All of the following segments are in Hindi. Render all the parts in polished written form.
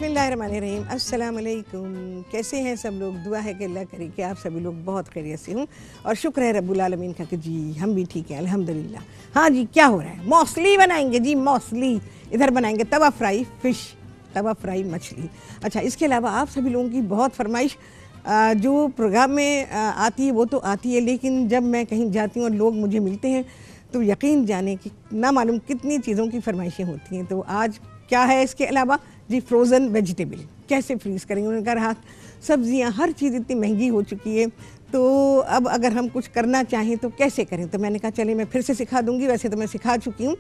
बिस्मिल्लाहिर्रहमानिर्रहीम, अस्सलाम वालेकुम। कैसे हैं सब लोग? दुआ है कि अल्लाह करे कि आप सभी लोग बहुत खैरियत से हों और शुक्र है रब्बुल आलमीन का कि जी हम भी ठीक हैं अल्हम्दुलिल्लाह। हाँ जी, क्या हो रहा है? मौसली बनाएंगे जी, मौसली। इधर बनाएंगे तवा फ्राई फ़िश, तवा फ्राई मछली। अच्छा, इसके अलावा आप सभी लोगों की बहुत फरमाइश जो प्रोग्राम में आती है वो तो आती है, लेकिन जब मैं कहीं जाती हूँ और लोग मुझे मिलते हैं तो यकीन जाने कि ना मालूम कितनी चीज़ों की फरमाइशें होती हैं। तो आज क्या है इसके अलावा जी? फ्रोज़न वेजिटेबल कैसे फ्रीज़ करेंगे? उनका रहा सब्ज़ियाँ, हर चीज़ इतनी महंगी हो चुकी है, तो अब अगर हम कुछ करना चाहें तो कैसे करें? तो मैंने कहा चलिए मैं फिर से सिखा दूँगी। वैसे तो मैं सिखा चुकी हूँ,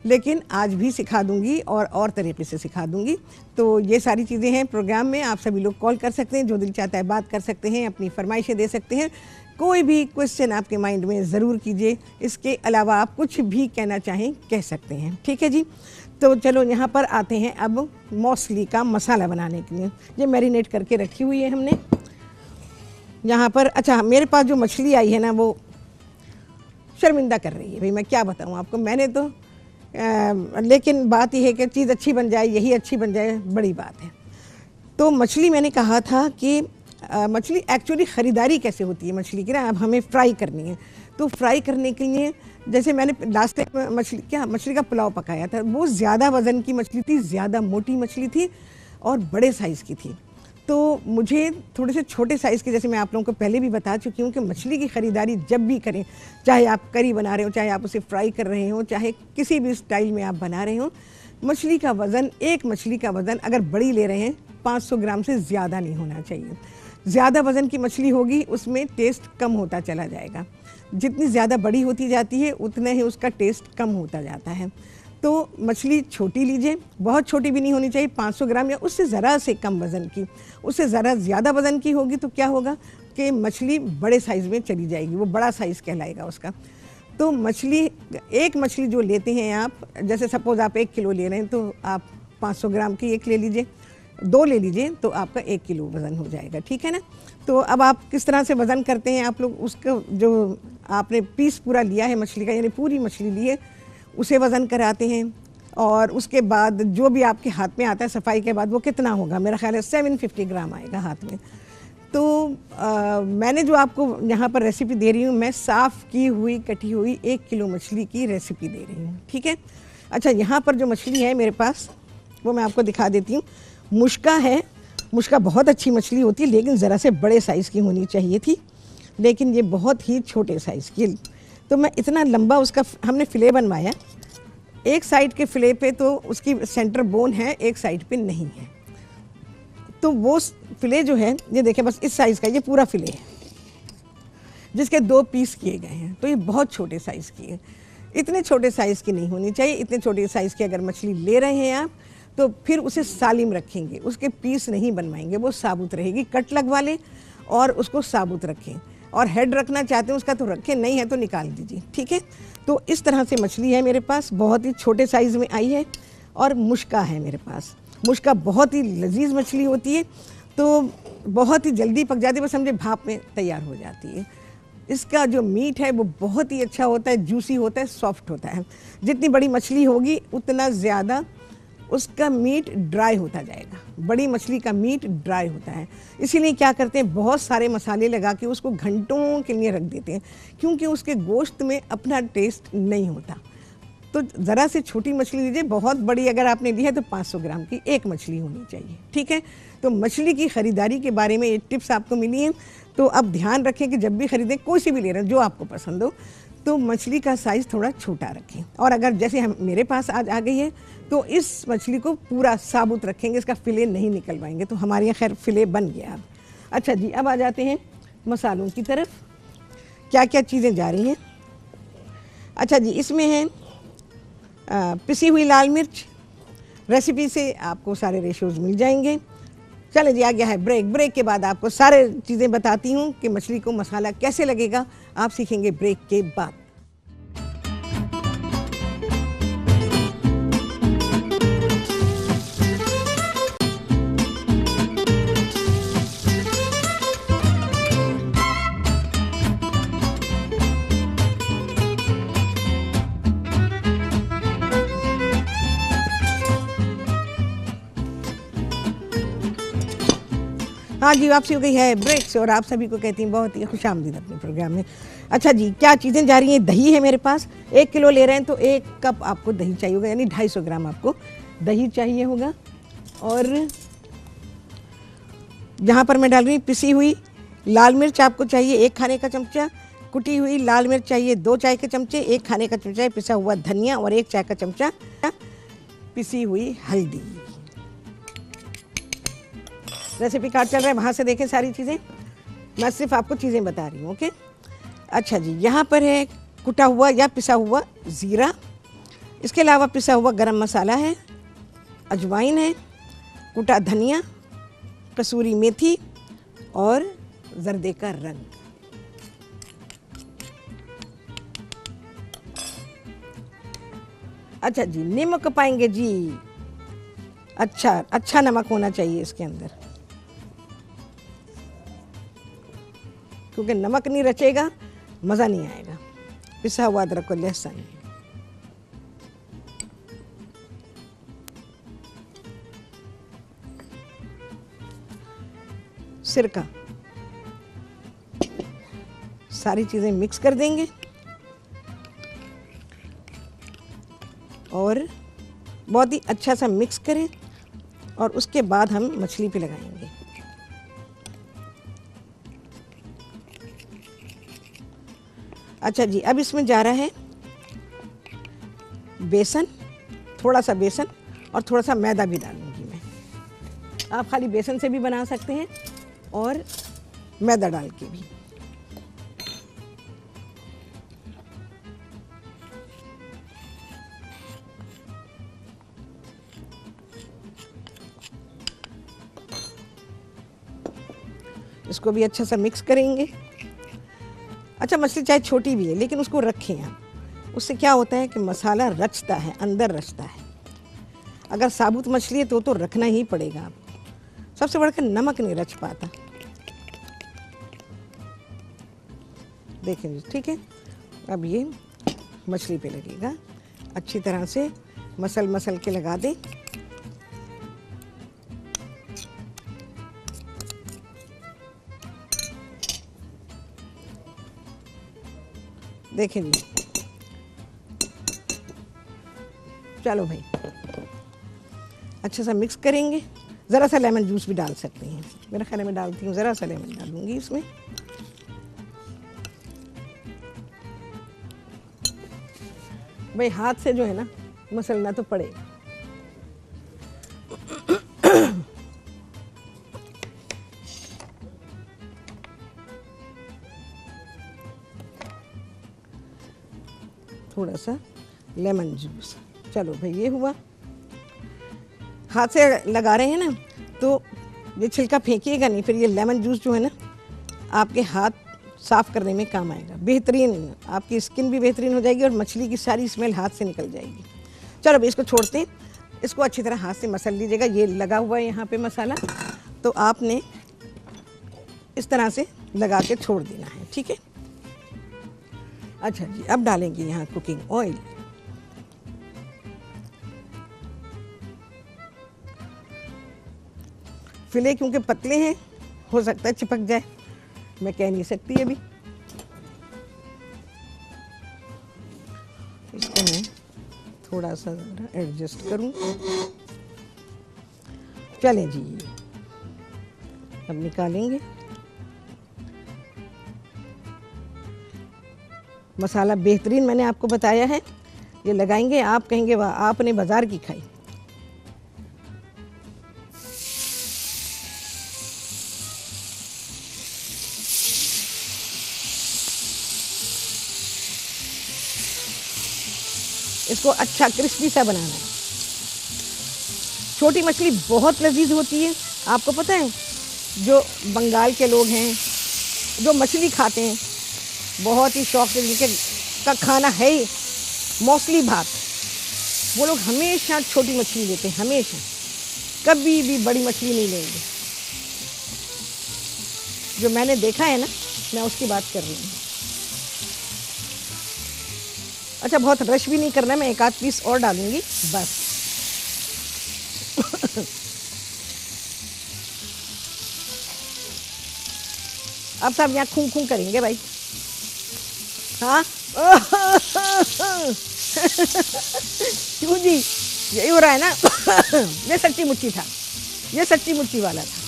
लेकिन आज भी सिखा दूँगी और तरीके से सिखा दूँगी। तो ये सारी चीज़ें हैं प्रोग्राम में। आप सभी लोग कॉल कर सकते हैं, जो दिल चाहता है बात कर सकते हैं, अपनी फरमाइशें दे सकते हैं। कोई भी क्वेश्चन आपके माइंड में ज़रूर कीजिए। इसके अलावा आप कुछ भी कहना चाहें कह सकते हैं, ठीक है जी? तो चलो यहाँ पर आते हैं अब मौसली का मसाला बनाने के लिए। ये मैरिनेट करके रखी हुई है हमने यहाँ पर। अच्छा, मेरे पास जो मछली आई है ना वो शर्मिंदा कर रही है भाई, मैं क्या बताऊँ आपको। मैंने तो लेकिन बात यह है कि चीज़ अच्छी बन जाए, यही अच्छी बन जाए, बड़ी बात है। तो मछली मैंने कहा था कि मछली एक्चुअली ख़रीदारी कैसे होती है मछली की ना, अब हमें फ्राई करनी है। तो फ्राई करने के लिए जैसे मैंने लास्ट टाइम मछली का पुलाव पकाया था, वो ज़्यादा वज़न की मछली थी, ज़्यादा मोटी मछली थी और बड़े साइज़ की थी। तो मुझे थोड़े से छोटे साइज़ के, जैसे मैं आप लोगों को पहले भी बता चुकी हूँ कि मछली की ख़रीदारी जब भी करें, चाहे आप करी बना रहे हो, चाहे आप उसे फ्राई कर रहे हो, चाहे किसी भी स्टाइल में आप बना रहे हो, मछली का वज़न, एक मछली का वज़न अगर बड़ी ले रहे हैं 500 ग्राम से ज़्यादा नहीं होना चाहिए। ज़्यादा वज़न की मछली होगी उसमें टेस्ट कम होता चला जाएगा। जितनी ज़्यादा बड़ी होती जाती है उतना ही उसका टेस्ट कम होता जाता है। तो मछली छोटी लीजिए, बहुत छोटी भी नहीं होनी चाहिए, 500 ग्राम या उससे ज़रा से कम वज़न की। उससे ज़रा ज़्यादा वज़न की होगी तो क्या होगा कि मछली बड़े साइज़ में चली जाएगी, वो बड़ा साइज़ कहलाएगा उसका। तो एक मछली जो लेते हैं आप, जैसे सपोज़ आप 1 किलो ले रहे हैं तो आप 500 ग्राम की एक ले लीजिए, 2 ले लीजिए तो आपका 1 किलो वज़न हो जाएगा, ठीक है ना? तो अब आप किस तरह से वज़न करते हैं आप लोग, उसका जो आपने पीस पूरा लिया है मछली का, यानी पूरी मछली ली है, उसे वज़न कराते हैं। और उसके बाद जो भी आपके हाथ में आता है सफाई के बाद, वो कितना होगा? मेरा ख्याल है 750 ग्राम आएगा हाथ में। तो मैंने जो आपको यहाँ पर रेसिपी दे रही हूँ, मैं साफ़ की हुई कटी हुई 1 किलो मछली की रेसिपी दे रही हूँ, ठीक है? अच्छा, यहाँ पर जो मछली है मेरे पास वो मैं आपको दिखा देती हूँ। मुश्का है, मुश्का बहुत अच्छी मछली होती है, लेकिन ज़रा से बड़े साइज़ की होनी चाहिए थी, लेकिन ये बहुत ही छोटे साइज़ की। तो मैं इतना लंबा उसका हमने फ़िले बनवाया। एक साइड के फ़िले पे तो उसकी सेंटर बोन है, एक साइड पे नहीं है। तो वो फ़िले जो है, ये देखें, बस इस साइज़ का ये पूरा फ़िले है, जिसके 2 पीस किए गए हैं। तो ये बहुत छोटे साइज़ की है। इतने छोटे साइज़ की नहीं होनी चाहिए। इतने छोटे साइज़ की अगर मछली ले रहे हैं आप तो फिर उसे सालिम रखेंगे, उसके पीस नहीं बनवाएंगे, वो साबुत रहेगी। कट लगवा लें और उसको साबुत रखें। और हेड रखना चाहते हैं उसका तो रखें, नहीं है तो निकाल दीजिए, ठीक है? तो इस तरह से मछली है मेरे पास, बहुत ही छोटे साइज़ में आई है। और मुश्का है मेरे पास। मुश्का बहुत ही लजीज मछली होती है, तो बहुत ही जल्दी पक जाती है, बस समझे भाप में तैयार हो जाती है। इसका जो मीट है वो बहुत ही अच्छा होता है, जूसी होता है, सॉफ्ट होता है। जितनी बड़ी मछली होगी उतना ज़्यादा उसका मीट ड्राई होता जाएगा। बड़ी मछली का मीट ड्राई होता है, इसीलिए क्या करते हैं, बहुत सारे मसाले लगा के उसको घंटों के लिए रख देते हैं, क्योंकि उसके गोश्त में अपना टेस्ट नहीं होता। तो ज़रा से छोटी मछली लीजिए, बहुत बड़ी अगर आपने ली है तो 500 ग्राम की एक मछली होनी चाहिए, ठीक है? तो मछली की ख़रीदारी के बारे में ये टिप्स आपको मिली हैं। तो अब ध्यान रखें कि जब भी ख़रीदें, कोई सी भी ले रहे हैं जो आपको पसंद हो, तो मछली का साइज़ थोड़ा छोटा रखें। और अगर जैसे हम मेरे पास आज आ गई है तो इस मछली को पूरा साबुत रखेंगे, इसका फ़िले नहीं निकलवाएंगे। तो हमारे यहाँ खैर फ़िले बन गया अब। अच्छा जी, अब आ जाते हैं मसालों की तरफ। क्या क्या चीज़ें जा रही हैं? अच्छा जी, इसमें है पिसी हुई लाल मिर्च। रेसिपी से आपको सारे रेशोज़ मिल जाएंगे। चले जी, आ गया है ब्रेक। ब्रेक के बाद आपको सारे चीज़ें बताती हूँ कि मछली को मसाला कैसे लगेगा, आप सीखेंगे ब्रेक के बाद। हाँ जी, वापसी हो गई है ब्रेक से और आप सभी को कहती हैं बहुत ही खुशामदीद अपने प्रोग्राम में। अच्छा जी, क्या चीज़ें जा रही हैं? दही है मेरे पास, 1 किलो ले रहे हैं तो 1 कप आपको दही चाहिए होगा, यानी 250 ग्राम आपको दही चाहिए होगा। और यहाँ पर मैं डाल रही हूँ पिसी हुई लाल मिर्च, आपको चाहिए 1 खाने का चमचा। कुटी हुई लाल मिर्च चाहिए 2 चाय के चमचे। 1 खाने का चमचा है पिसा हुआ धनिया और 1 चाय का चमचा पिसी हुई हल्दी। रेसिपी कार्ड चल रहा है, वहाँ से देखें सारी चीज़ें, मैं सिर्फ आपको चीज़ें बता रही हूँ। ओके, अच्छा जी, यहाँ पर है कुटा हुआ या पिसा हुआ ज़ीरा, इसके अलावा पिसा हुआ गरम मसाला है, अजवाइन है, कुटा धनिया, कसूरी मेथी और जर्दे का रंग। अच्छा जी, नमक पाएंगे जी, अच्छा नमक होना चाहिए इसके अंदर, क्योंकि नमक नहीं रचेगा मज़ा नहीं आएगा। पिसा हुआ अदरक और लहसुन, सिरका, सारी चीज़ें मिक्स कर देंगे और बहुत ही अच्छा सा मिक्स करें और उसके बाद हम मछली पे लगाएंगे। अच्छा जी, अब इसमें जा रहा है बेसन, थोड़ा सा बेसन और थोड़ा सा मैदा भी डालूंगी मैं। आप खाली बेसन से भी बना सकते हैं और मैदा डाल के भी। इसको भी अच्छा सा मिक्स करेंगे। अच्छा, मछली चाहे छोटी भी है लेकिन उसको रखें आप, उससे क्या होता है कि मसाला रचता है, अंदर रचता है। अगर साबुत मछली है तो रखना ही पड़ेगा आपको, सबसे बढ़कर नमक नहीं रच पाता। देखें, ठीक है, अब ये मछली पे लगेगा, अच्छी तरह से मसल के लगा दें। देखें जी, चलो भाई, अच्छे से मिक्स करेंगे। ज़रा सा लेमन जूस भी डाल सकते हैं, मेरा ख्याल में डालती हूँ, ज़रा सा लेमन डालूंगी इसमें। भाई हाथ से जो है ना मसलना तो पड़ेगा। थोड़ा सा लेमन जूस, चलो भाई ये हुआ। हाथ से लगा रहे हैं ना तो ये छिलका फेंकिएगा नहीं, फिर ये लेमन जूस जो है ना आपके हाथ साफ़ करने में काम आएगा। बेहतरीन, आपकी स्किन भी बेहतरीन हो जाएगी और मछली की सारी स्मेल हाथ से निकल जाएगी। चलो भाई इसको छोड़ते हैं, इसको अच्छी तरह हाथ से मसल लीजिएगा। ये लगा हुआ है यहाँ पे मसाला, तो आपने इस तरह से लगा के छोड़ देना है, ठीक है। अच्छा जी, अब डालेंगे यहाँ कुकिंग ऑयल। फिले क्योंकि पतले हैं, हो सकता है चिपक जाए, मैं कह नहीं सकती अभी। इसको मैं थोड़ा सा एडजस्ट करूं। चलें जी, अब निकालेंगे। मसाला बेहतरीन मैंने आपको बताया है, ये लगाएंगे, आप कहेंगे वाह आपने बाजार की खाई। इसको अच्छा क्रिस्पी सा बनाना है। छोटी मछली बहुत लजीज होती है, आपको पता है। जो बंगाल के लोग हैं जो मछली खाते हैं बहुत ही शौक से, जिनके का खाना है ही मौसली भात, वो लोग हमेशा छोटी मछली लेते हैं, हमेशा, कभी भी बड़ी मछली नहीं लेंगे। जो मैंने देखा है ना, मैं उसकी बात कर रही हूँ। अच्छा, बहुत रश भी नहीं करना है, मैं 1 आध पीस और डालूंगी बस। अब सब यहाँ खूं खूं करेंगे भाई। हाँ क्यों जी, यही हो रहा है ना। ये सच्ची मुच्ची था, ये सच्ची मुच्ची वाला था।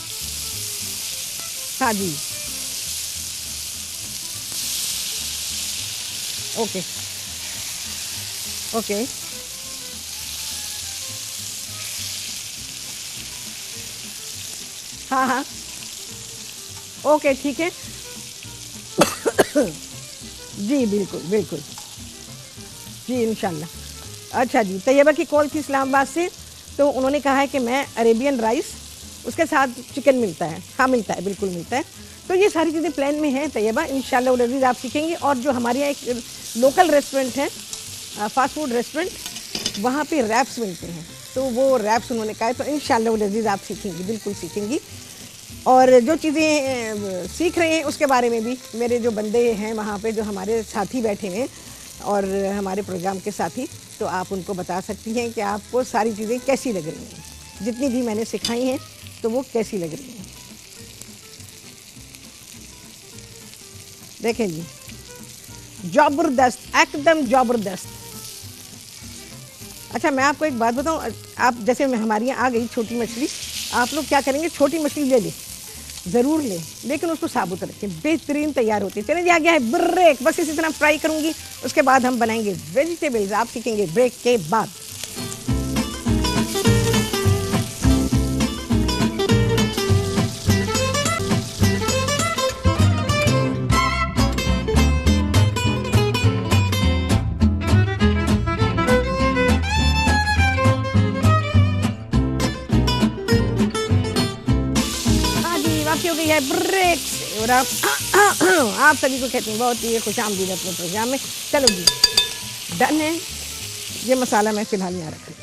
हाँ जी, ओके ओके। हाँ हाँ ओके ठीक है। जी बिल्कुल बिल्कुल जी इंशाल्लाह। अच्छा जी, तैयबा की कॉल थी इस्लामाबाद से, तो उन्होंने कहा है कि मैं अरेबियन राइस उसके साथ चिकन मिलता है। हाँ मिलता है, बिल्कुल मिलता है। तो ये सारी चीज़ें प्लान में हैं तैयबा, इंशाल्लाह लजीज़ आप सीखेंगे। और जो हमारे यहाँ एक लोकल रेस्टोरेंट है, फास्ट फूड रेस्टोरेंट, वहाँ पे रैप्स मिलते हैं, तो वो रैप्स उन्होंने कहा है, तो इंशाल्लाह लजीज़ आप सीखेंगी, बिल्कुल सीखेंगी। और जो चीज़ें सीख रहे हैं उसके बारे में भी मेरे जो बंदे हैं वहाँ पे, जो हमारे साथी बैठे हैं और हमारे प्रोग्राम के साथी, तो आप उनको बता सकती हैं कि आपको सारी चीज़ें कैसी लग रही हैं, जितनी भी मैंने सिखाई हैं तो वो कैसी लग रही हैं। देखें जी, ज़बरदस्त, एकदम ज़बरदस्त। अच्छा मैं आपको एक बात बताऊं, आप जैसे हमारे यहाँ आ गई छोटी मछली, आप लोग क्या करेंगे, छोटी मछली ले लें, ज़रूर लें, लेकिन उसको साबुत रखें, बेहतरीन तैयार होती है। चलिए जी, आ गया है ब्रेक, बस इसी तरह फ्राई करूँगी, उसके बाद हम बनाएंगे वेजिटेबल्स, आप सीखेंगे ब्रेक के बाद। हो गई है ब्रेक से, और आप सभी को कहती हूँ बहुत ही खुशामदीद अपने प्रोग्राम में। चलो जी, डन है। ये मसाला मैं फ़िलहाल यहाँ रखूँ।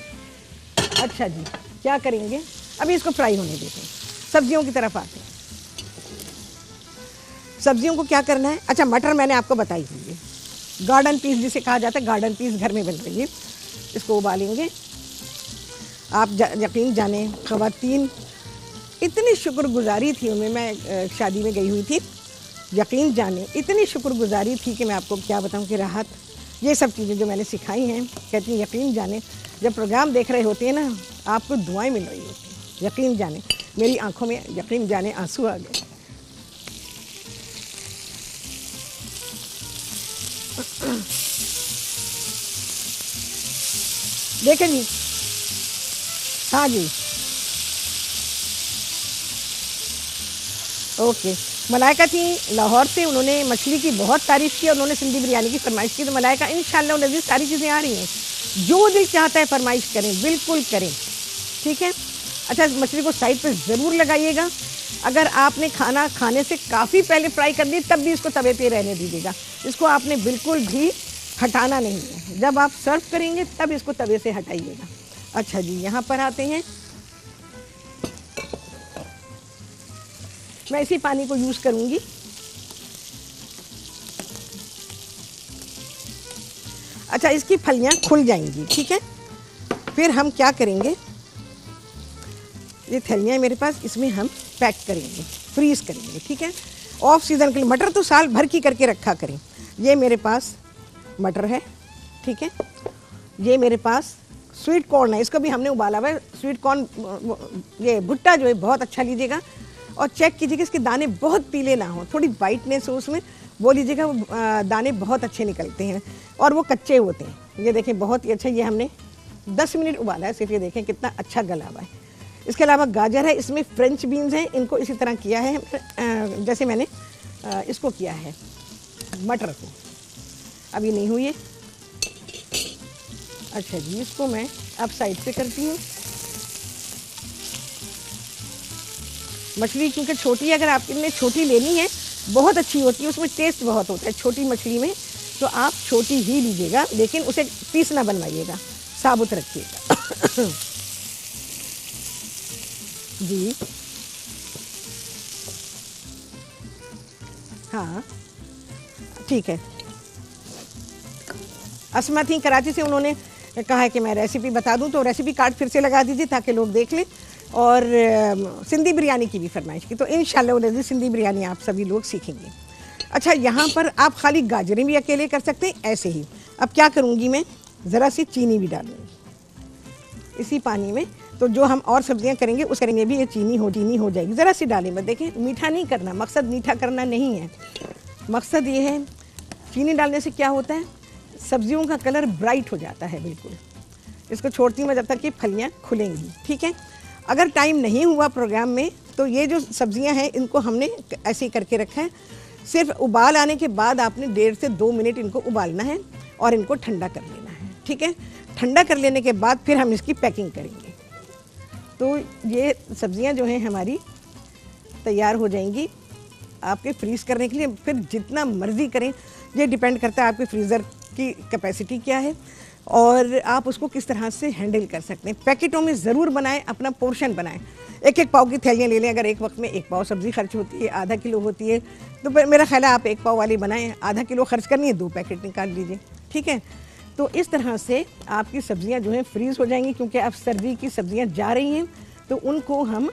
अच्छा जी, क्या करेंगे, अभी इसको फ्राई होने देते हैं। सब्जियों की तरफ आते हैं। सब्जियों को क्या करना है, अच्छा मटर मैंने आपको बताई थी, ये गार्डन पीस जिसे कहा जाता है, गार्डन पीस घर में बन रही है, इसको उबालेंगे। आप यकीन जाने, ख़वातीन इतनी शुक्रगुजारी थी उनमें, मैं शादी में गई हुई थी, यकीन जाने इतनी शुक्रगुजारी थी कि मैं आपको क्या बताऊं कि राहत, ये सब चीज़ें जो मैंने सिखाई हैं, कहती हैं यकीन जाने जब प्रोग्राम देख रहे होते हैं ना, आपको दुआएं मिल रही होती हैं, यकीन जाने मेरी आंखों में यकीन जाने आंसू आ गए। देखें जी, हाँ जी ओके। मलाइका थी लाहौर से, उन्होंने मछली की बहुत तारीफ़ की और उन्होंने सिंधी बिरयानी की फरमाइश की। तो मलाइका इंशाल्लाह नज़ीर सारी चीज़ें आ रही हैं, जो दिल चाहता है फरमाइश करें, बिल्कुल करें, ठीक है। अच्छा मछली को साइड पे ज़रूर लगाइएगा। अगर आपने खाना खाने से काफ़ी पहले फ्राई कर दी तब भी इसको तवे पे रहने दीजिएगा, इसको आपने बिल्कुल भी हटाना नहीं है, जब आप सर्व करेंगे तब इसको तवे से हटाइएगा। अच्छा जी, यहाँ पर आते हैं, मैं इसी पानी को यूज़ करूँगी। अच्छा इसकी फलियाँ खुल जाएंगी, ठीक है। फिर हम क्या करेंगे, ये थैलियाँ मेरे पास, इसमें हम पैक करेंगे, फ्रीज़ करेंगे, ठीक है। ऑफ सीज़न के लिए मटर तो साल भर की करके रखा करें। ये मेरे पास मटर है, ठीक है। ये मेरे पास स्वीट कॉर्न है, इसको भी हमने उबाला हुआ है। स्वीट कॉर्न, ये भुट्टा जो है बहुत अच्छा लीजिएगा, और चेक कीजिएगा इसके दाने बहुत पीले ना हो, थोड़ी वाइटनेस हो उसमें, वो लीजिएगा, वो दाने बहुत अच्छे निकलते हैं और वो कच्चे होते हैं। ये देखें बहुत ही अच्छा, ये हमने 10 मिनट उबाला है सिर्फ, ये देखें कितना अच्छा गला हुआ है। इसके अलावा गाजर है, इसमें फ्रेंच बीन्स हैं, इनको इसी तरह किया है जैसे मैंने इसको किया है मटर को। अभी नहीं हुई है। अच्छा जी, इसको मैं अब साइड पे करती हूँ। मछली क्योंकि छोटी है, अगर आपने छोटी लेनी है बहुत अच्छी होती है, उसमें टेस्ट बहुत होता है छोटी मछली में, तो आप छोटी ही लीजिएगा, लेकिन उसे पीस ना बनवाइएगा, साबुत रखिएगा। जी हाँ ठीक है। अस्मा थी कराची से, उन्होंने कहा है कि मैं रेसिपी बता दूं, तो रेसिपी कार्ड फिर से लगा दीजिए ताकि लोग देख लें। और सिंधी बिरयानी की भी फरमाइश की, तो इंशाल्लाह सिंधी बिरयानी आप सभी लोग सीखेंगे। अच्छा, यहाँ पर आप खाली गाजरें भी अकेले कर सकते हैं ऐसे ही। अब क्या करूँगी मैं, ज़रा सी चीनी भी डालूँगी इसी पानी में। तो जो हम और सब्जियां करेंगे उस करेंगे भी ये चीनी हो जाएगी, ज़रा सी डालें मत। देखें, मीठा नहीं करना, मकसद मीठा करना नहीं है, मकसद ये है चीनी डालने से क्या होता है, सब्जियों का कलर ब्राइट हो जाता है बिल्कुल। इसको छोड़ती हूँ मैं जब तक कि फलियाँ खुलेंगी, ठीक है। अगर टाइम नहीं हुआ प्रोग्राम में तो ये जो सब्जियां हैं इनको हमने ऐसे ही करके रखा है। सिर्फ उबाल आने के बाद आपने 1.5 से 2 मिनट इनको उबालना है और इनको ठंडा कर लेना है, ठीक है। ठंडा कर लेने के बाद फिर हम इसकी पैकिंग करेंगे। तो ये सब्जियां जो हैं हमारी तैयार हो जाएंगी आपके फ्रीज़ करने के लिए। फिर जितना मर्ज़ी करें, ये डिपेंड करता है आपके फ्रीज़र की कैपेसिटी क्या है और आप उसको किस तरह से हैंडल कर सकते हैं। पैकेटों में ज़रूर बनाएं, अपना पोर्शन बनाएं। 1-1 पाव की थैलियाँ ले लें। अगर एक वक्त में 1 पाव सब्ज़ी खर्च होती है, आधा किलो होती है, तो मेरा ख्याल है आप 1 पाव वाली बनाएं। आधा किलो खर्च करनी है, 2 पैकेट निकाल लीजिए, ठीक है। तो इस तरह से आपकी सब्ज़ियाँ जो हैं फ्रीज़ हो जाएंगी, क्योंकि अब सर्दी की सब्ज़ियाँ जा रही हैं तो उनको हम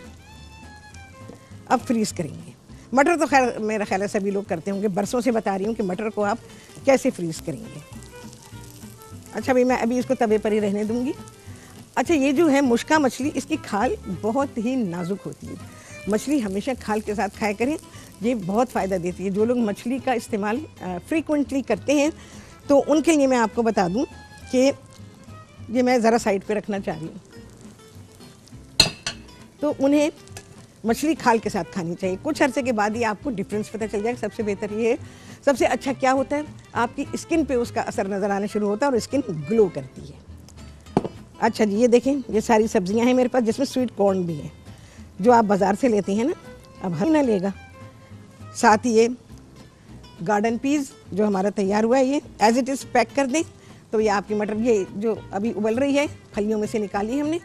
अब फ्रीज़ करेंगे। मटर तो खैर मेरा ख्याल है सभी लोग करते होंगे, बरसों से बता रही हूँ कि मटर को आप कैसे फ्रीज़ करेंगे। अच्छा भाई, मैं अभी इसको तवे पर ही रहने दूँगी। अच्छा, ये जो है मुश्का मछली, इसकी खाल बहुत ही नाजुक होती है। मछली हमेशा खाल के साथ खाया करें, ये बहुत फ़ायदा देती है। जो लोग मछली का इस्तेमाल फ्रीक्वेंटली करते हैं तो उनके लिए मैं आपको बता दूं कि ये मैं ज़रा साइड पे रखना चाह रही हूँ, तो उन्हें मछली खाल के साथ खानी चाहिए। कुछ अरसे के बाद ही आपको डिफरेंस पता चल जाएगा। सबसे बेहतर ये है, सबसे अच्छा क्या होता है, आपकी स्किन पे उसका असर नज़र आना शुरू होता है और स्किन ग्लो करती है। अच्छा जी, ये देखें, ये सारी सब्जियां हैं मेरे पास, जिसमें स्वीट कॉर्न भी है जो आप बाज़ार से लेते हैं ना, अब हम ना लेगा। साथ ही ये गार्डन पीस जो हमारा तैयार हुआ है, ये एज इट इज़ पैक कर दें। तो ये आपकी मटर, ये जो अभी उबल रही है, फलियों में से निकाली हमने,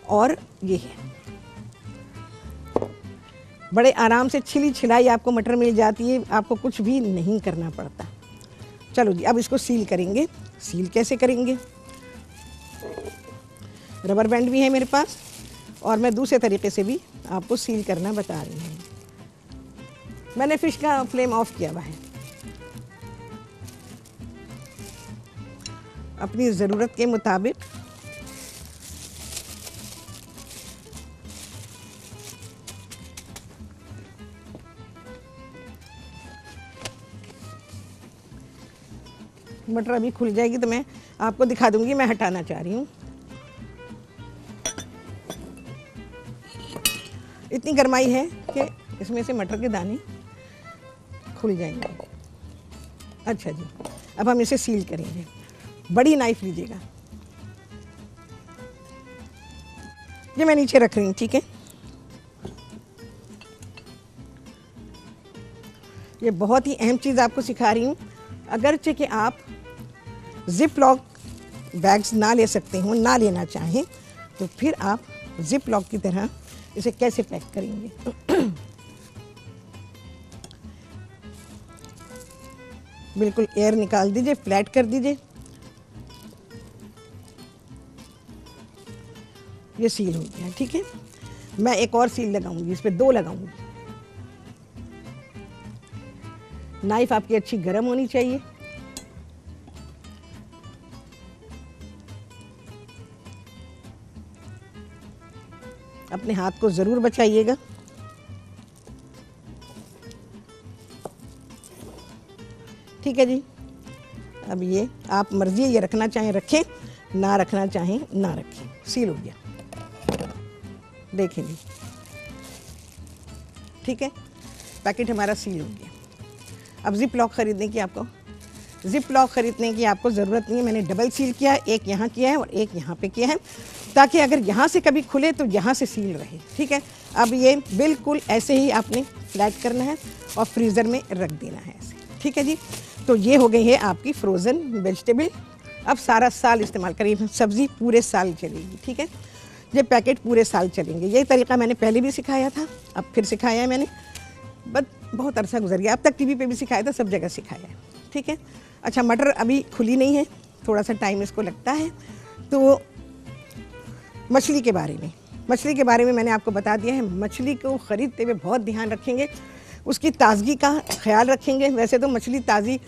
और ये है बड़े आराम से छिली छिलाई आपको मटर मिल जाती है, आपको कुछ भी नहीं करना पड़ता। चलो जी, अब इसको सील करेंगे। सील कैसे करेंगे, रबर बैंड भी है मेरे पास और मैं दूसरे तरीके से भी आपको सील करना बता रही हूँ। मैंने फिश का फ्लेम ऑफ किया हुआ है। अपनी ज़रूरत के मुताबिक मटर अभी खुल जाएगी तो मैं आपको दिखा दूंगी। मैं हटाना चाह रही हूँ। इतनी गरमाई है कि इसमें से मटर के दाने खुल जाएंगे। अच्छा जी, अब हम इसे सील करेंगे। बड़ी नाइफ लीजिएगा, ये मैं नीचे रख रही हूँ, ठीक है। ये बहुत ही अहम चीज़ आपको सिखा रही हूँ। अगरचे कि आप जिप लॉक बैग्स ना ले सकते हो, ना लेना चाहें, तो फिर आप जिप लॉक की तरह इसे कैसे पैक करेंगे। बिल्कुल एयर निकाल दीजिए, फ्लैट कर दीजिए। ये सील हो गया, ठीक है। मैं एक और सील लगाऊंगी, इस पे 2 लगाऊंगी। नाइफ आपकी अच्छी गर्म होनी चाहिए। अपने हाथ को ज़रूर बचाइएगा। ठीक है जी। अब ये आप मर्जी है, ये रखना चाहें रखें, ना रखना चाहें ना रखें। सील हो गया, देखें जी, ठीक है। पैकेट हमारा सील हो गया। अब जिप लॉक खरीदने की आपको ज़रूरत नहीं है। मैंने डबल सील किया है, एक यहाँ किया है और एक यहाँ पे किया है, ताकि अगर यहाँ से कभी खुले तो यहाँ से सील रहे, ठीक है। अब ये बिल्कुल ऐसे ही आपने फ्लैट करना है और फ्रीज़र में रख देना है ऐसे, ठीक है जी। तो ये हो गई है आपकी फ्रोज़न वेजिटेबल। अब सारा साल इस्तेमाल करिए, सब्ज़ी पूरे साल चलेगी, ठीक है। ये पैकेट पूरे साल चलेंगे। ये तरीका मैंने पहले भी सिखाया था, अब फिर सिखाया है मैंने, बस बहुत अरसा गुजर गया। अब तक टीवी पे भी सिखाया था, सब जगह सिखाया है, ठीक है। अच्छा, मटर अभी खुली नहीं है, थोड़ा सा टाइम इसको लगता है। तो मछली के बारे में, मछली के बारे में मैंने आपको बता दिया है। मछली को ख़रीदते हुए बहुत ध्यान रखेंगे, उसकी ताज़गी का ख्याल रखेंगे। वैसे तो मछली ताज़ी,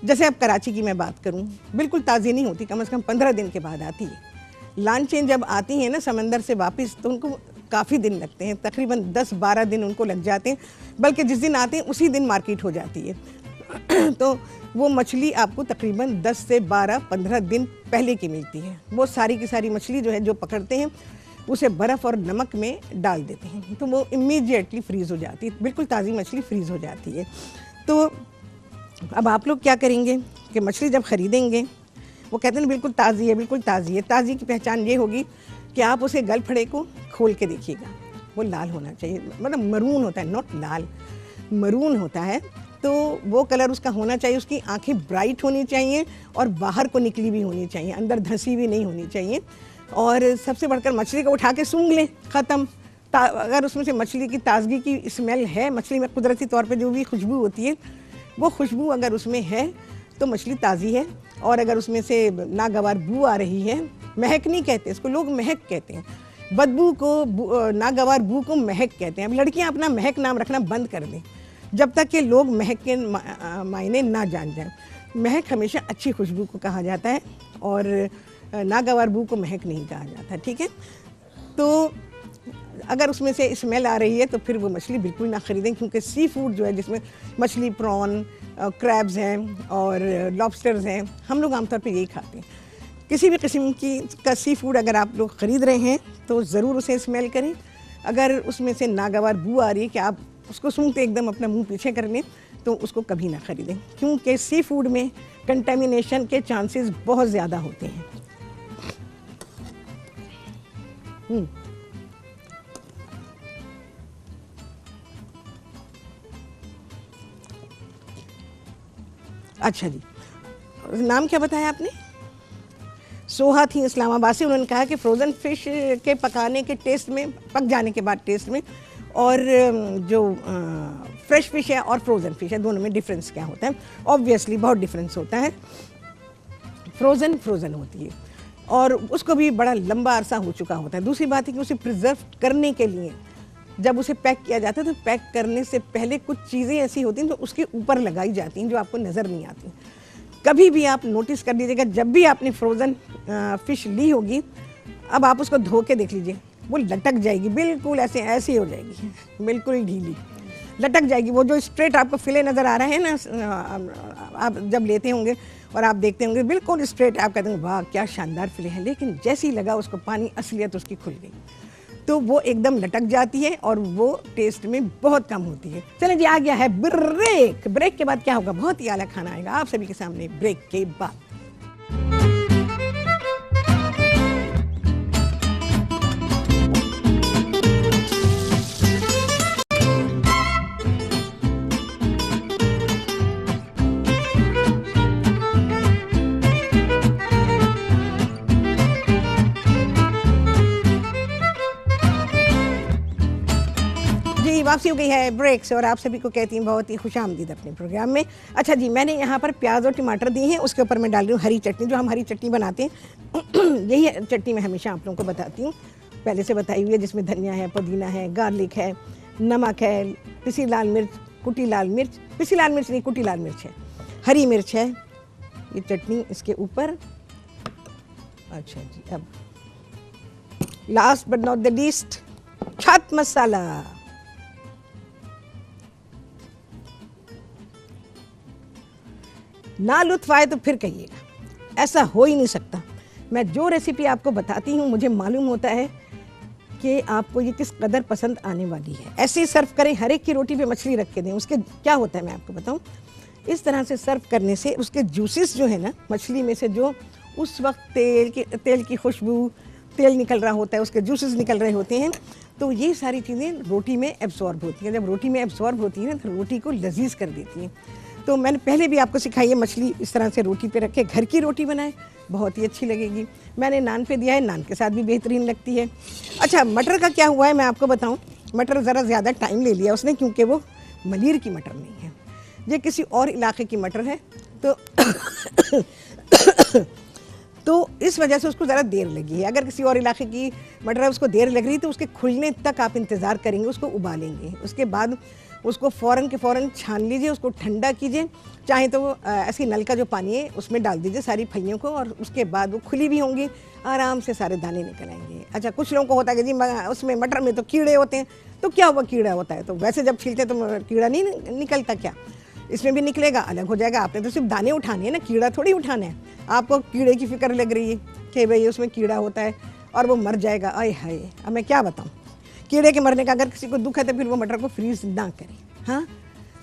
जैसे अब कराची की मैं बात करूं, बिल्कुल ताज़ी नहीं होती, कम से कम 15 दिन के बाद आती है। लांचें जब आती हैं ना समंदर से वापस, तो उनको काफ़ी दिन लगते हैं, तकरीबन 10-12 दिन उनको लग जाते हैं, बल्कि जिस दिन आते हैं उसी दिन मार्केट हो जाती है। तो वो मछली आपको तकरीबन 10 से 12-15 दिन पहले की मिलती है। वो सारी की सारी मछली जो है, जो पकड़ते हैं उसे बर्फ़ और नमक में डाल देते हैं, तो वो इमीडिएटली फ्रीज़ हो जाती है, बिल्कुल ताज़ी मछली फ्रीज़ हो जाती है। तो अब आप लोग क्या करेंगे कि मछली जब ख़रीदेंगे, वो कहते हैं बिल्कुल ताज़ी है, बिल्कुल ताज़ी है। ताज़ी की पहचान ये होगी कि आप उसे गलफड़े को खोल के देखिएगा, वो लाल होना चाहिए, मतलब मरून होता है, नॉट लाल, मरून होता है। तो वो कलर उसका होना चाहिए, उसकी आंखें ब्राइट होनी चाहिए और बाहर को निकली भी होनी चाहिए, अंदर धंसी भी नहीं होनी चाहिए। और सबसे बढ़कर मछली को उठा के सूंघ लें, ख़त्म। अगर उसमें से मछली की ताज़गी की स्मेल है, मछली में कुदरती तौर पे जो भी खुशबू होती है, वो खुशबू अगर उसमें है तो मछली ताज़ी है। और अगर उसमें से नागवार बू आ रही है, महक नहीं कहते इसको, लोग महक कहते हैं, बदबू को, नागवार बू को महक कहते हैं। अब लड़कियां अपना महक नाम रखना बंद कर दें, जब तक कि लोग महक के मायने ना जान जाएं। महक हमेशा अच्छी खुशबू को कहा जाता है और नागवार बू को महक नहीं कहा जाता, ठीक है। तो अगर उसमें से स्मेल आ रही है तो फिर वो मछली बिल्कुल ना ख़रीदें, क्योंकि सी फूड जो है, जिसमें मछली, प्रॉन, क्रैब्स हैं और लॉबस्टर्स हैं, हम लोग आमतौर पे यही खाते हैं। किसी भी किस्म की का सी फूड अगर आप लोग ख़रीद रहे हैं तो ज़रूर उसे स्मेल करें। अगर उसमें से नागवार बू आ रही है कि आप उसको सूंघते एकदम अपना मुंह पीछे कर लें, तो उसको कभी ना ख़रीदें, क्योंकि सी फूड में कंटेमिनेशन के चांसेस बहुत ज़्यादा होते हैं। अच्छा जी, नाम क्या बताया आपने? सोहा थी इस्लामाबाद से। उन्होंने कहा कि फ्रोज़न फ़िश के पकाने के टेस्ट में, पक जाने के बाद टेस्ट में, और जो फ्रेश फ़िश है और फ्रोज़न फ़िश है, दोनों में डिफरेंस क्या होता है? ऑब्वियसली बहुत डिफरेंस होता है। फ्रोज़न होती है और उसको भी बड़ा लंबा अरसा हो चुका होता है। दूसरी बात है कि उसे प्रिजर्व करने के लिए जब उसे पैक किया जाता है, तो पैक करने से पहले कुछ चीज़ें ऐसी होती हैं जो उसके ऊपर लगाई जाती हैं, जो आपको नज़र नहीं आती। कभी भी आप नोटिस कर लीजिएगा, जब भी आपने फ्रोज़न फ़िश ली होगी, अब आप उसको धो के देख लीजिए, वो लटक जाएगी, बिल्कुल ऐसे हो जाएगी, बिल्कुल ढीली लटक जाएगी। वो जो स्ट्रेट आपको फिले नज़र आ रहा है ना, आप जब लेते होंगे और आप देखते होंगे बिल्कुल स्ट्रेट, आप कहते हैं वाह क्या शानदार फिले हैं, लेकिन जैसे ही लगा उसको पानी, असलियत उसकी खुल गई, तो वो एकदम लटक जाती है और वो टेस्ट में बहुत कम होती है। चलिए जी, आ गया है ब्रेक। ब्रेक के बाद क्या होगा? बहुत ही आला खाना आएगा आप सभी के सामने ब्रेक के बाद। वापसी हो गई है ब्रेक से और आप सभी को कहती हैं बहुत ही खुशामदीद अपने प्रोग्राम में। अच्छा जी, मैंने यहाँ पर प्याज और टमाटर दिए हैं, उसके ऊपर मैं डाल रही हूँ हरी चटनी, जो हम हरी चटनी बनाते हैं। यही चटनी मैं हमेशा आप लोगों को बताती हूँ, पहले से बताई हुई है, जिसमें धनिया है, पुदीना है, गार्लिक है, नमक है, पिसी लाल मिर्च, कुटी लाल मिर्च, पिसी लाल मिर्च नहीं, कुटी लाल मिर्च है, हरी मिर्च है, ये चटनी इसके ऊपर। अच्छा जी, अब last but not the least, छत मसाला। ना लुत्फ आए तो फिर कहिएगा, ऐसा हो ही नहीं सकता। मैं जो रेसिपी आपको बताती हूँ, मुझे मालूम होता है कि आपको ये किस कदर पसंद आने वाली है। ऐसे ही सर्व करें, हर एक की रोटी पे मछली रख के दें। उसके क्या होता है मैं आपको बताऊँ, इस तरह से सर्व करने से उसके जूसेस जो है ना मछली में से, जो उस वक्त तेल की खुशबू, तेल निकल रहा होता है, उसके जूसेस निकल रहे होते हैं, तो ये सारी चीज़ें रोटी में एब्जॉर्ब होती हैं। जब रोटी में एब्जॉर्ब होती है ना, तो रोटी को लजीज कर देती हैं। तो मैंने पहले भी आपको सिखाई है, मछली इस तरह से रोटी पे रख के घर की रोटी बनाए, बहुत ही अच्छी लगेगी। मैंने नान पे दिया है, नान के साथ भी बेहतरीन लगती है। अच्छा, मटर का क्या हुआ है मैं आपको बताऊं। मटर ज़रा ज़्यादा टाइम ले लिया उसने, क्योंकि वो मलीर की मटर नहीं है, ये किसी और इलाके की मटर है। तो इस वजह से उसको ज़रा देर लगी है। अगर किसी और इलाके की मटर है उसको देर लग रही है तो उसके खुलने तक आप इंतज़ार करेंगे, उसको उबालेंगे। उसके बाद उसको फ़ौरन के फ़ौरन छान लीजिए, उसको ठंडा कीजिए। चाहे तो ऐसे नल का जो पानी है उसमें डाल दीजिए सारी फलियों को, और उसके बाद वो खुली भी होंगी, आराम से सारे दाने निकल आएंगे। अच्छा, कुछ लोगों को होता है कि जी उसमें मटर में तो कीड़े होते हैं, तो क्या हुआ, कीड़ा होता है तो वैसे जब छीलते हैं तो कीड़ा नहीं निकलता क्या? इसमें भी निकलेगा, अलग हो जाएगा। आपने तो सिर्फ दाने उठाने हैं ना, कीड़ा थोड़ी उठाना है। आपको कीड़े की फिक्र लग रही है कि भाई उसमें कीड़ा होता है और वो मर जाएगा। आय हाय, अब मैं क्या बताऊँ, कीड़े के मरने का अगर किसी को दुख है तो फिर वो मटर को फ्रीज ना करें। हाँ,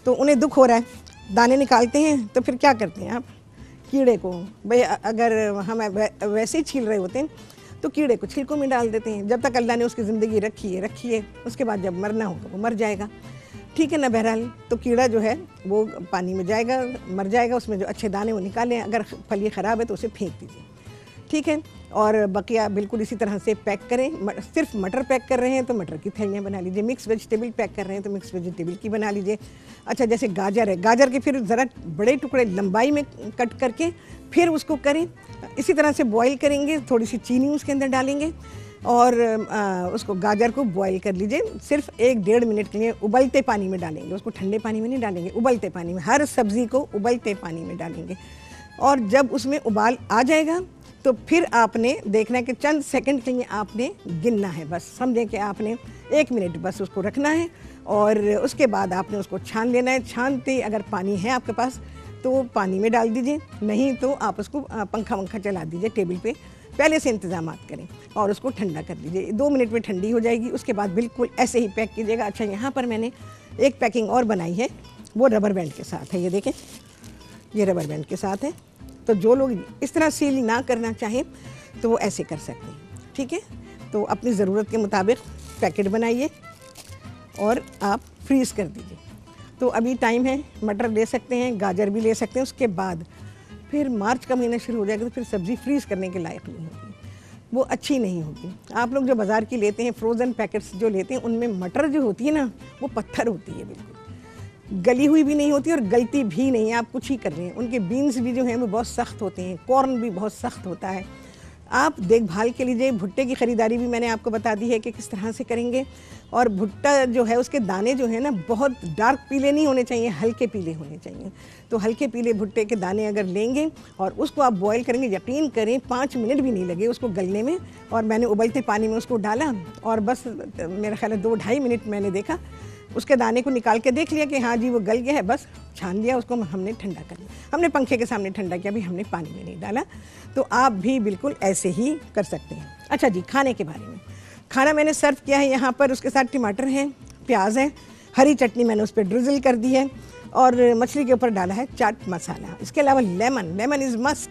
तो उन्हें दुख हो रहा है, दाने निकालते हैं, तो फिर क्या करते हैं आप, कीड़े को भाई अगर हम वैसे ही छील रहे होते हैं तो कीड़े को छिलकों में डाल देते हैं। जब तक अल्लाह ने उसकी ज़िंदगी रखी है, उसके बाद जब मरना होगा वो मर जाएगा, ठीक है ना। बहरहाल तो कीड़ा जो है वो पानी में जाएगा, मर जाएगा, उसमें जो अच्छे दाने वो निकालें। अगर फली ख़राब है तो उसे फेंक दीजिए, ठीक है। और बकिया बिल्कुल इसी तरह से पैक करें। सिर्फ मटर पैक कर रहे हैं तो मटर की थैलियाँ बना लीजिए, मिक्स वेजिटेबल पैक कर रहे हैं तो मिक्स वेजिटेबल की बना लीजिए। अच्छा, जैसे गाजर है, गाजर के फिर ज़रा बड़े टुकड़े लंबाई में कट करके फिर उसको करें, इसी तरह से बॉईल करेंगे, थोड़ी सी चीनी उसके अंदर डालेंगे और उसको गाजर को बॉईल कर लीजिए। सिर्फ 1-1.5 मिनट के लिए उबलते पानी में डालेंगे, उसको ठंडे पानी में नहीं डालेंगे, उबलते पानी में। हर सब्ज़ी को उबलते पानी में डालेंगे और जब उसमें उबाल आ जाएगा तो फिर आपने देखना है कि चंद सेकंड के लिए आपने गिनना है, बस समझें कि आपने 1 मिनट बस उसको रखना है और उसके बाद आपने उसको छान लेना है। छानते अगर पानी है आपके पास तो पानी में डाल दीजिए, नहीं तो आप उसको पंखा वंखा चला दीजिए टेबल पे, पहले से इंतजाम करें और उसको ठंडा कर दीजिए। 2 मिनट में ठंडी हो जाएगी, उसके बाद बिल्कुल ऐसे ही पैक कीजिएगा। अच्छा, यहाँ पर मैंने एक पैकिंग और बनाई है, वो रबर बैंड के साथ है, ये देखें, ये रबर बैंड के साथ है। तो जो लोग इस तरह सील ना करना चाहें तो वो ऐसे कर सकते हैं, ठीक है। तो अपनी ज़रूरत के मुताबिक पैकेट बनाइए और आप फ्रीज़ कर दीजिए। तो अभी टाइम है, मटर ले सकते हैं, गाजर भी ले सकते हैं। उसके बाद फिर मार्च का महीना शुरू हो जाएगा तो फिर सब्ज़ी फ्रीज़ करने के लायक नहीं होगी, वो अच्छी नहीं होगी। आप लोग जो बाज़ार की लेते हैं, फ्रोज़न पैकेट्स जो लेते हैं, उनमें मटर जो होती है ना वो पत्थर होती है, बिल्कुल गली हुई भी नहीं होती और गलती भी नहीं है, आप कुछ ही कर रहे हैं। उनके बीन्स भी जो हैं वो बहुत सख्त होते हैं, कॉर्न भी बहुत सख्त होता है। आप देखभाल के लीजिए। भुट्टे की ख़रीदारी भी मैंने आपको बता दी है कि किस तरह से करेंगे। और भुट्टा जो है उसके दाने जो है ना बहुत डार्क पीले नहीं होने चाहिए, हल्के पीले होने चाहिए। तो हल्के पीले भुट्टे के दाने अगर लेंगे और उसको आप बॉईल करेंगे, यकीन करें 5 मिनट भी नहीं लगे उसको गलने में। और मैंने उबलते पानी में उसको डाला और बस मेरा ख्याल है 2-2.5 मिनट मैंने देखा, उसके दाने को निकाल के देख लिया कि हाँ जी वो गल गया है, बस छान लिया उसको, हमने ठंडा कर लिया, हमने पंखे के सामने ठंडा किया, भी हमने पानी में नहीं डाला। तो आप भी बिल्कुल ऐसे ही कर सकते हैं। अच्छा जी, खाने के बारे में, खाना मैंने सर्व किया है यहाँ पर, उसके साथ टमाटर हैं, प्याज है, हरी चटनी मैंने उस पर ड्रिजल कर दी है और मछली के ऊपर डाला है चाट मसाला। इसके अलावा लेमन इज़ मस्ट,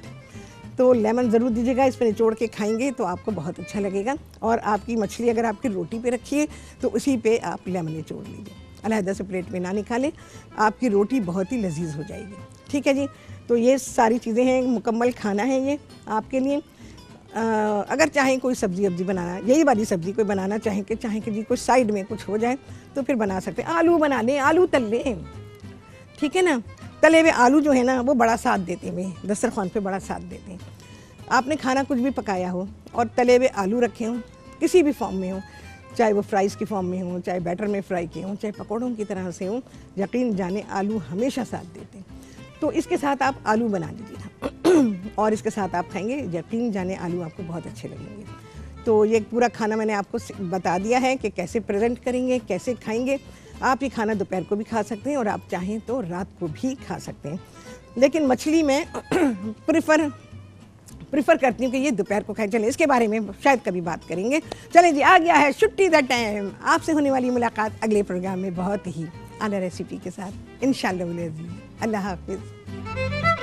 तो लेमन ज़रूर दीजिएगा, इस पर निचोड़ के खाएंगे तो आपको बहुत अच्छा लगेगा। और आपकी मछली अगर आपकी रोटी पे रखी है तो उसी पे आप लेमन निचोड़ लीजिए, अलहदा से प्लेट में ना निकालें, आपकी रोटी बहुत ही लजीज हो जाएगी, ठीक है जी। तो ये सारी चीज़ें हैं, मुकम्मल खाना है ये आपके लिए। अगर चाहें कोई सब्ज़ी वब्ज़ी बनाना, यही वाली सब्ज़ी कोई बनाना चाहें कि जी कुछ साइड में कुछ हो जाए तो फिर बना सकते हैं। आलू बना लें, आलू तल लें, ठीक है ना। तले हुए आलू जो है ना वो बड़ा साथ देते हैं, दस्तरखान पे बड़ा साथ देते हैं। आपने खाना कुछ भी पकाया हो और तले हुए आलू रखे हों, किसी भी फॉर्म में हो, चाहे वो फ्राइज़ की फॉर्म में हो, चाहे बैटर में फ्राई किए हों, चाहे पकौड़ों की तरह से हों, यकीन जाने आलू हमेशा साथ देते हैं। तो इसके साथ आप आलू बना लीजिए और इसके साथ आप खाएंगे, यकीन जाने आलू आपको बहुत अच्छे लगेंगे। तो ये पूरा खाना मैंने आपको बता दिया है कि कैसे प्रेजेंट करेंगे, कैसे खाएंगे। आप ये खाना दोपहर को भी खा सकते हैं और आप चाहें तो रात को भी खा सकते हैं, लेकिन मछली में प्रिफ़र करती हूँ कि ये दोपहर को खाएं। चलें, इसके बारे में शायद कभी बात करेंगे। चलें जी, आ गया है छुट्टी द टाइम। आपसे होने वाली मुलाकात अगले प्रोग्राम में बहुत ही आला रेसिपी के साथ इंशाअल्लाह। अल्लाह हाफ़िज़।